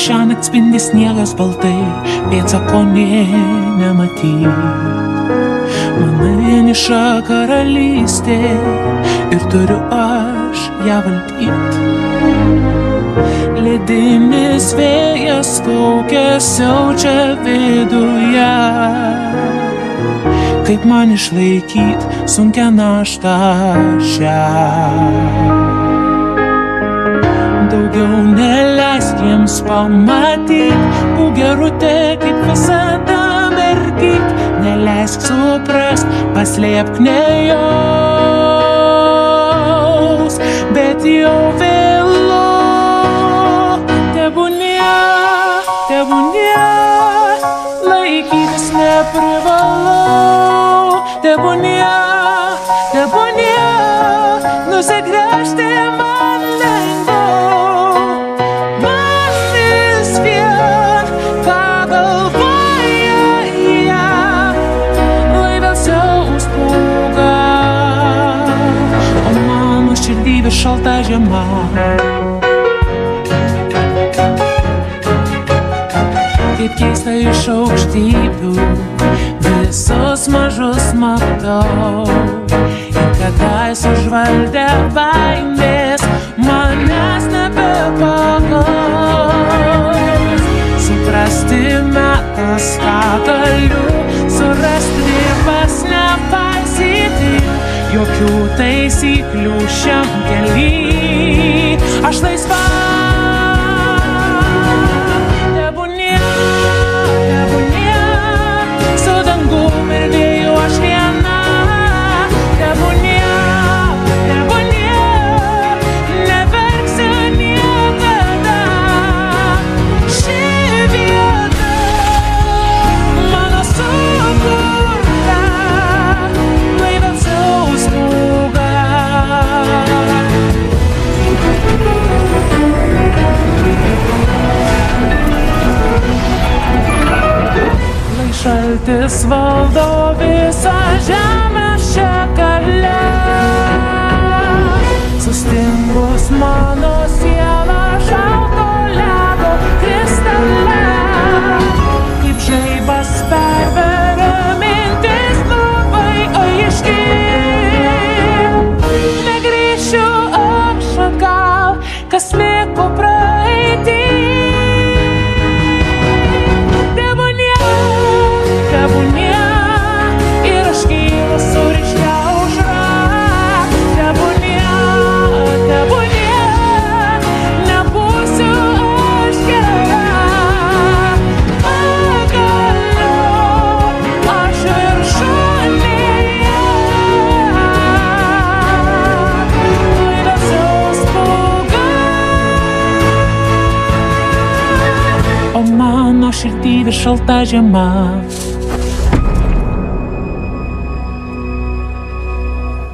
šiąnakt spindi sniegas baltai, pėdsako nė nematyt. Mano vieniša karalystė ir turiu aš ją valdyt. Ledinis vėjas kaukia siaučia viduje. Kaip man išlaikyt sunkią naštą šią? Daugiau neleisk jiems pamatyt, būk gerutė kaip visada mergyt. Neleisk suprast, paslėpk nejaus, bet jau vėlu. Tebūnie, laikytis neprivalau. Tebūnie, nusigręžti man lengviau. Man vis vien, ką galvoja jie, lai vėl siaus pūga, o mano širdį vis šalta žiema. Kaip keista iš aukštybių visus mažus matau, ir kadais užvaldė baimės, manęs nebepagaus. Suprasti metas, ką galiu surasti, ribas nepaisyti, jokių taisyklių šiam kely. Aš laisva. Šaltis valdo visą žemę šią gale. Sustingus mano siela šalto ledo kristale. Kaip žaibas perveria mintis labai aiški. Negrįšiu aš atgal, kas liko praeity. O mano širdį vis šalta žiema.